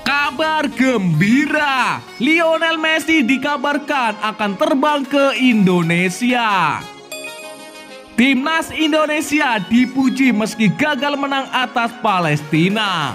Kabar gembira, Lionel Messi dikabarkan akan terbang ke Indonesia. Timnas Indonesia dipuji meski gagal menang atas Palestina.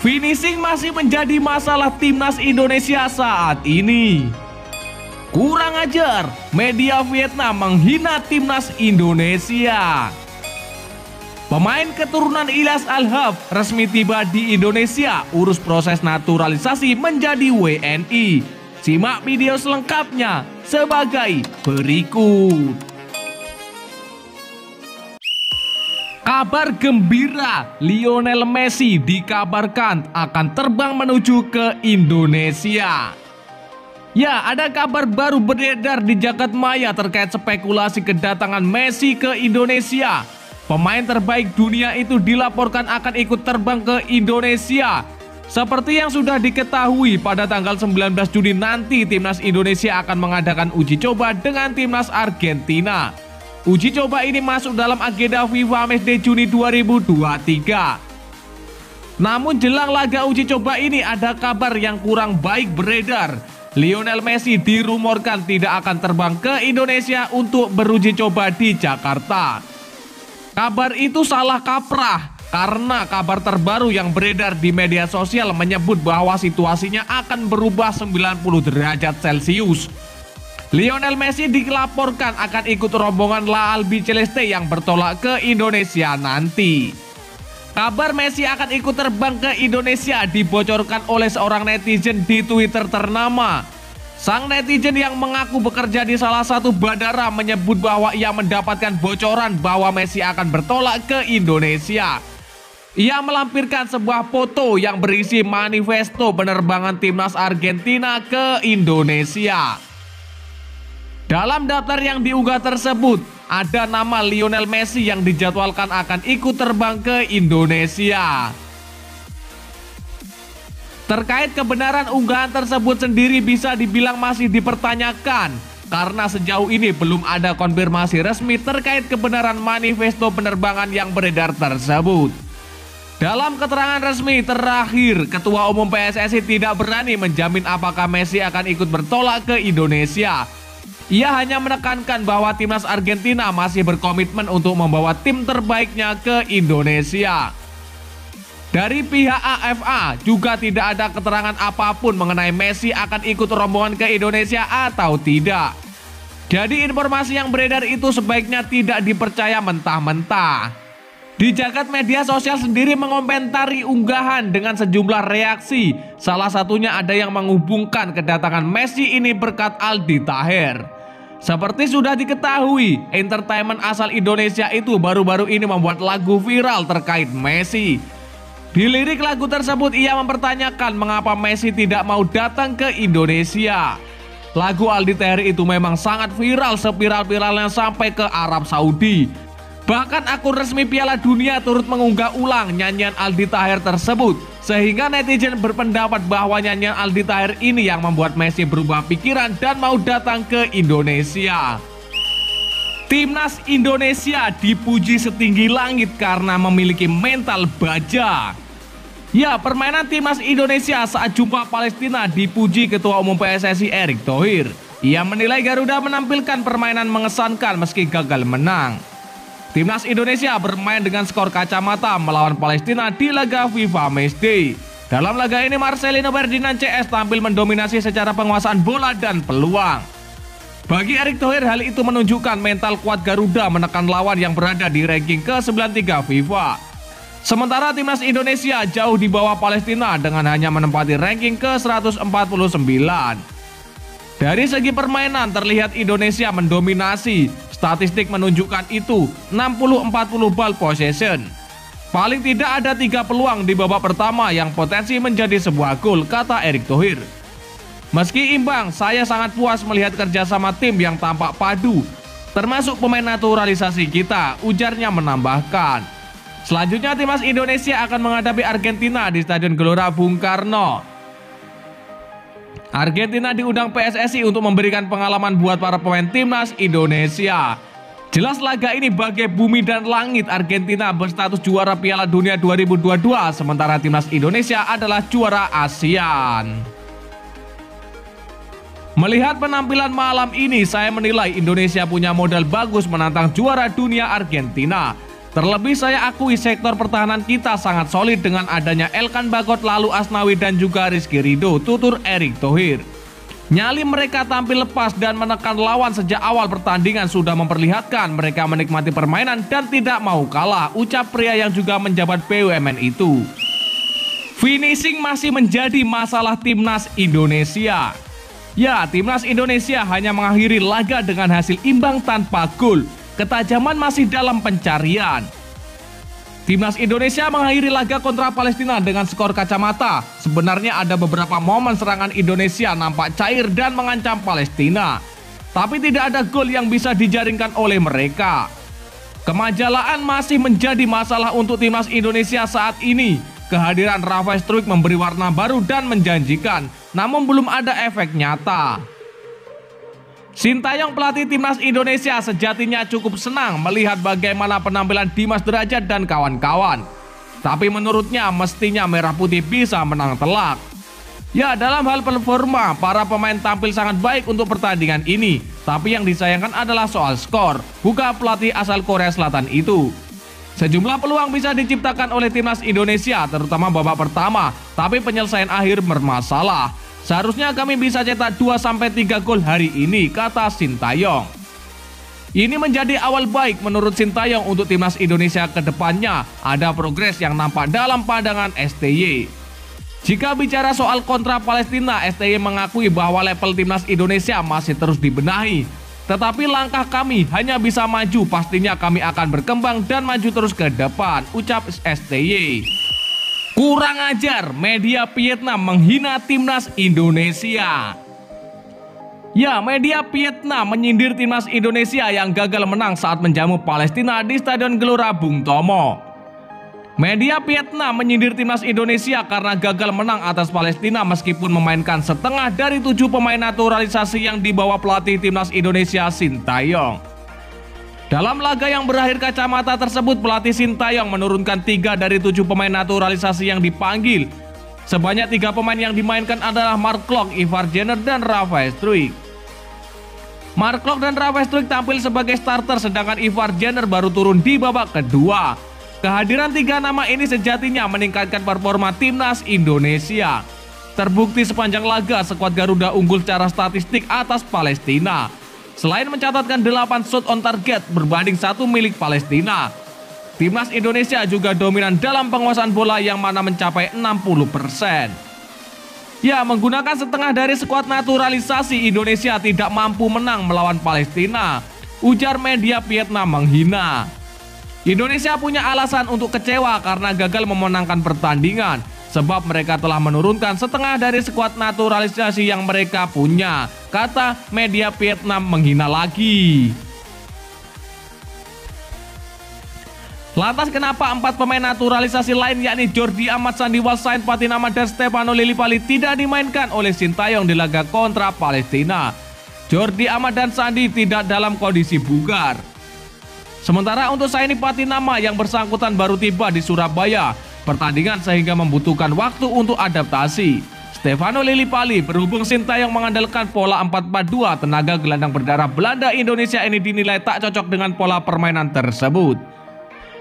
Finishing masih menjadi masalah timnas Indonesia saat ini. Kurang ajar, media Vietnam menghina timnas Indonesia. Pemain keturunan Ilyas Al-Haf resmi tiba di Indonesia, urus proses naturalisasi menjadi WNI. Simak video selengkapnya sebagai berikut. Kabar gembira, Lionel Messi dikabarkan akan terbang menuju ke Indonesia. Ya, ada kabar baru beredar di jagat maya terkait spekulasi kedatangan Messi ke Indonesia. Pemain terbaik dunia itu dilaporkan akan ikut terbang ke Indonesia. Seperti yang sudah diketahui, pada tanggal 19 Juni nanti timnas Indonesia akan mengadakan uji coba dengan timnas Argentina. Uji coba ini masuk dalam agenda FIFA Matchday Juni 2023. Namun jelang laga uji coba ini ada kabar yang kurang baik beredar. Lionel Messi dirumorkan tidak akan terbang ke Indonesia untuk beruji coba di Jakarta. Kabar itu salah kaprah karena kabar terbaru yang beredar di media sosial menyebut bahwa situasinya akan berubah 90 derajat Celcius. Lionel Messi dilaporkan akan ikut rombongan La Albiceleste yang bertolak ke Indonesia nanti. Kabar Messi akan ikut terbang ke Indonesia dibocorkan oleh seorang netizen di Twitter ternama. Sang netizen yang mengaku bekerja di salah satu bandara menyebut bahwa ia mendapatkan bocoran bahwa Messi akan bertolak ke Indonesia. Ia melampirkan sebuah foto yang berisi manifesto penerbangan timnas Argentina ke Indonesia. Dalam daftar yang diunggah tersebut, ada nama Lionel Messi yang dijadwalkan akan ikut terbang ke Indonesia. Terkait kebenaran unggahan tersebut sendiri bisa dibilang masih dipertanyakan karena sejauh ini belum ada konfirmasi resmi terkait kebenaran manifesto penerbangan yang beredar tersebut. Dalam keterangan resmi terakhir, Ketua Umum PSSI tidak berani menjamin apakah Messi akan ikut bertolak ke Indonesia. Ia hanya menekankan bahwa timnas Argentina masih berkomitmen untuk membawa tim terbaiknya ke Indonesia. Dari pihak AFA juga tidak ada keterangan apapun mengenai Messi akan ikut rombongan ke Indonesia atau tidak. Jadi informasi yang beredar itu sebaiknya tidak dipercaya mentah-mentah. Di jagat media sosial sendiri mengomentari unggahan dengan sejumlah reaksi. Salah satunya ada yang menghubungkan kedatangan Messi ini berkat Aldi Taher. Seperti sudah diketahui, entertainment asal Indonesia itu baru-baru ini membuat lagu viral terkait Messi. Di lirik lagu tersebut ia mempertanyakan mengapa Messi tidak mau datang ke Indonesia. Lagu Aldi Taher itu memang sangat viral, seviral-viralnya sampai ke Arab Saudi. Bahkan akun resmi Piala Dunia turut mengunggah ulang nyanyian Aldi Taher tersebut. Sehingga netizen berpendapat bahwa nyanyian Aldi Taher ini yang membuat Messi berubah pikiran dan mau datang ke Indonesia. Timnas Indonesia dipuji setinggi langit karena memiliki mental baja. Ya, permainan timnas Indonesia saat jumpa Palestina dipuji Ketua Umum PSSI Erick Thohir. Ia menilai Garuda menampilkan permainan mengesankan meski gagal menang. Timnas Indonesia bermain dengan skor kacamata melawan Palestina di laga FIFA Matchday. Dalam laga ini Marcelino Ferdinand CS tampil mendominasi secara penguasaan bola dan peluang. Bagi Erick Thohir, hal itu menunjukkan mental kuat Garuda menekan lawan yang berada di ranking ke-93 FIFA. Sementara timnas Indonesia jauh di bawah Palestina dengan hanya menempati ranking ke-149. Dari segi permainan terlihat Indonesia mendominasi. Statistik menunjukkan itu 60-40 ball possession. Paling tidak ada 3 peluang di babak pertama yang potensi menjadi sebuah gol, kata Erick Thohir. Meski imbang, saya sangat puas melihat kerjasama tim yang tampak padu, termasuk pemain naturalisasi kita, ujarnya menambahkan. Selanjutnya timnas Indonesia akan menghadapi Argentina di Stadion Gelora Bung Karno. Argentina diundang PSSI untuk memberikan pengalaman buat para pemain timnas Indonesia. Jelas laga ini bagai bumi dan langit. Argentina berstatus juara Piala Dunia 2022, sementara timnas Indonesia adalah juara ASEAN. Melihat penampilan malam ini, saya menilai Indonesia punya modal bagus menantang juara dunia Argentina. Terlebih saya akui sektor pertahanan kita sangat solid dengan adanya Elkan Bagot, Lalu Asnawi dan juga Rizky Ridho, tutur Erick Thohir. Nyali mereka tampil lepas dan menekan lawan sejak awal pertandingan sudah memperlihatkan mereka menikmati permainan dan tidak mau kalah, ucap pria yang juga menjabat BUMN itu. Finishing masih menjadi masalah timnas Indonesia. Ya, timnas Indonesia hanya mengakhiri laga dengan hasil imbang tanpa gol. Ketajaman masih dalam pencarian. Timnas Indonesia mengakhiri laga kontra Palestina dengan skor kacamata. Sebenarnya ada beberapa momen serangan Indonesia nampak cair dan mengancam Palestina. Tapi tidak ada gol yang bisa dijaringkan oleh mereka. Kemajalaan masih menjadi masalah untuk timnas Indonesia saat ini. Kehadiran Rafael Struijk memberi warna baru dan menjanjikan, namun belum ada efek nyata. Sintayong pelatih timnas Indonesia sejatinya cukup senang melihat bagaimana penampilan Dimas Derajat dan kawan-kawan. Tapi menurutnya mestinya Merah Putih bisa menang telak. Ya, dalam hal performa, para pemain tampil sangat baik untuk pertandingan ini. Tapi yang disayangkan adalah soal skor, bukan pelatih asal Korea Selatan itu. Sejumlah peluang bisa diciptakan oleh timnas Indonesia, terutama babak pertama. Tapi penyelesaian akhir bermasalah. Seharusnya kami bisa cetak 2-3 gol hari ini, kata Sintayong. Ini menjadi awal baik menurut Sintayong untuk timnas Indonesia ke depannya. Ada progres yang nampak dalam pandangan STY. Jika bicara soal kontra Palestina, STY mengakui bahwa level timnas Indonesia masih terus dibenahi. Tetapi langkah kami hanya bisa maju, pastinya kami akan berkembang dan maju terus ke depan, ucap STY. Kurang ajar, media Vietnam menghina timnas Indonesia. Ya, media Vietnam menyindir timnas Indonesia yang gagal menang saat menjamu Palestina di Stadion Gelora Bung Tomo. Media Vietnam menyindir timnas Indonesia karena gagal menang atas Palestina meskipun memainkan setengah dari 7 pemain naturalisasi yang dibawa pelatih timnas Indonesia Sintayong. Dalam laga yang berakhir kacamata tersebut, pelatih Sintayong menurunkan 3 dari 7 pemain naturalisasi yang dipanggil. Sebanyak 3 pemain yang dimainkan adalah Mark Klok, Ivar Jenner, dan Rafael Struijk. Mark Klok dan Rafael Struijk tampil sebagai starter, sedangkan Ivar Jenner baru turun di babak kedua. Kehadiran 3 nama ini sejatinya meningkatkan performa timnas Indonesia. Terbukti sepanjang laga, skuad Garuda unggul secara statistik atas Palestina. Selain mencatatkan 8 shot on target berbanding 1 milik Palestina, timnas Indonesia juga dominan dalam penguasaan bola yang mana mencapai 60%. Ya, menggunakan setengah dari skuad naturalisasi, Indonesia tidak mampu menang melawan Palestina, ujar media Vietnam menghina. Indonesia punya alasan untuk kecewa karena gagal memenangkan pertandingan, sebab mereka telah menurunkan setengah dari skuad naturalisasi yang mereka punya, kata media Vietnam menghina lagi. Lantas kenapa 4 pemain naturalisasi lain yakni Jordi Amat, Sandi Walsain, Fatin Ahmad dan Stefano Lillipali tidak dimainkan oleh Sintayong di laga kontra Palestina? Jordi Amat dan Sandi tidak dalam kondisi bugar. Sementara untuk Saini Patinama yang bersangkutan baru tiba di Surabaya pertandingan sehingga membutuhkan waktu untuk adaptasi. Stefano Lillipali berhubung Sintayong mengandalkan pola 4-4-2, tenaga gelandang berdarah Belanda Indonesia ini dinilai tak cocok dengan pola permainan tersebut.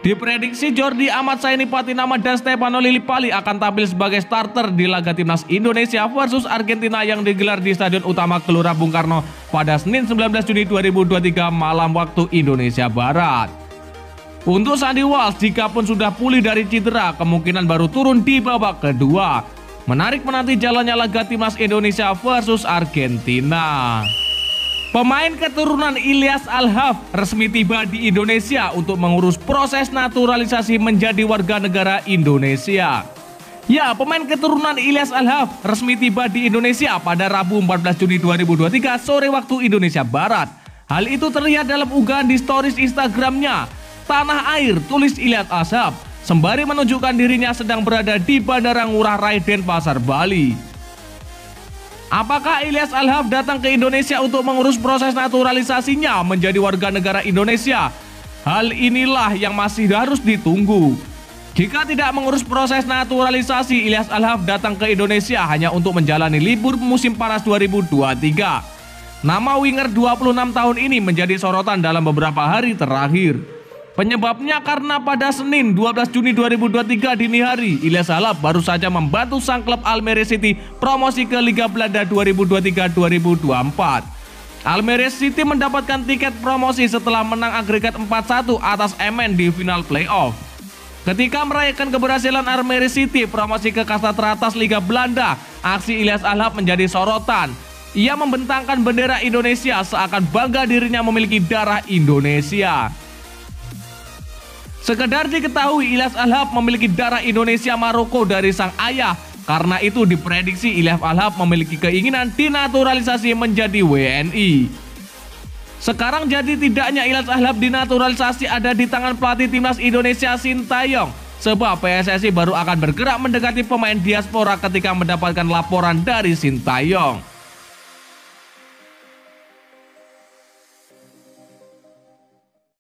Diprediksi Jordi Amat, Saini Patinama dan Stefano Lillipali akan tampil sebagai starter di laga timnas Indonesia versus Argentina yang digelar di Stadion Utama Gelora Bung Karno pada Senin 19 Juni 2023 malam waktu Indonesia Barat. Untuk Sandi Walsh, jika pun sudah pulih dari cedera, kemungkinan baru turun di babak kedua. Menarik menanti jalannya laga timnas Indonesia versus Argentina. Pemain keturunan Ilyas Al-Haf resmi tiba di Indonesia untuk mengurus proses naturalisasi menjadi warga negara Indonesia. Ya, pemain keturunan Ilyas Al-Haf resmi tiba di Indonesia pada Rabu 14 Juni 2023 sore waktu Indonesia Barat. Hal itu terlihat dalam unggahan di stories Instagramnya. Tanah air, tulis Ilyas Al-Haf, sembari menunjukkan dirinya sedang berada di Bandara Ngurah Rai Denpasar, Bali. Apakah Ilyas Alhaf datang ke Indonesia untuk mengurus proses naturalisasinya menjadi warga negara Indonesia? Hal inilah yang masih harus ditunggu. Jika tidak mengurus proses naturalisasi, Ilyas Alhaf datang ke Indonesia hanya untuk menjalani libur musim panas 2023. Nama winger 26 tahun ini menjadi sorotan dalam beberapa hari terakhir. Penyebabnya karena pada Senin 12 Juni 2023 dini hari, Ilyas Alhaf baru saja membantu sang klub Almere City promosi ke Liga Belanda 2023-2024. Almere City mendapatkan tiket promosi setelah menang agregat 4-1 atas MN di final playoff. Ketika merayakan keberhasilan Almere City promosi ke kasta teratas Liga Belanda, aksi Ilyas Alhaf menjadi sorotan. Ia membentangkan bendera Indonesia seakan bangga dirinya memiliki darah Indonesia. Sekedar diketahui, Ilyas Alhaf memiliki darah Indonesia Maroko dari sang ayah. Karena itu diprediksi Ilyas Alhaf memiliki keinginan dinaturalisasi menjadi WNI. Sekarang jadi tidaknya Ilyas Alhaf dinaturalisasi ada di tangan pelatih timnas Indonesia Sintayong. Sebab PSSI baru akan bergerak mendekati pemain diaspora ketika mendapatkan laporan dari Sintayong.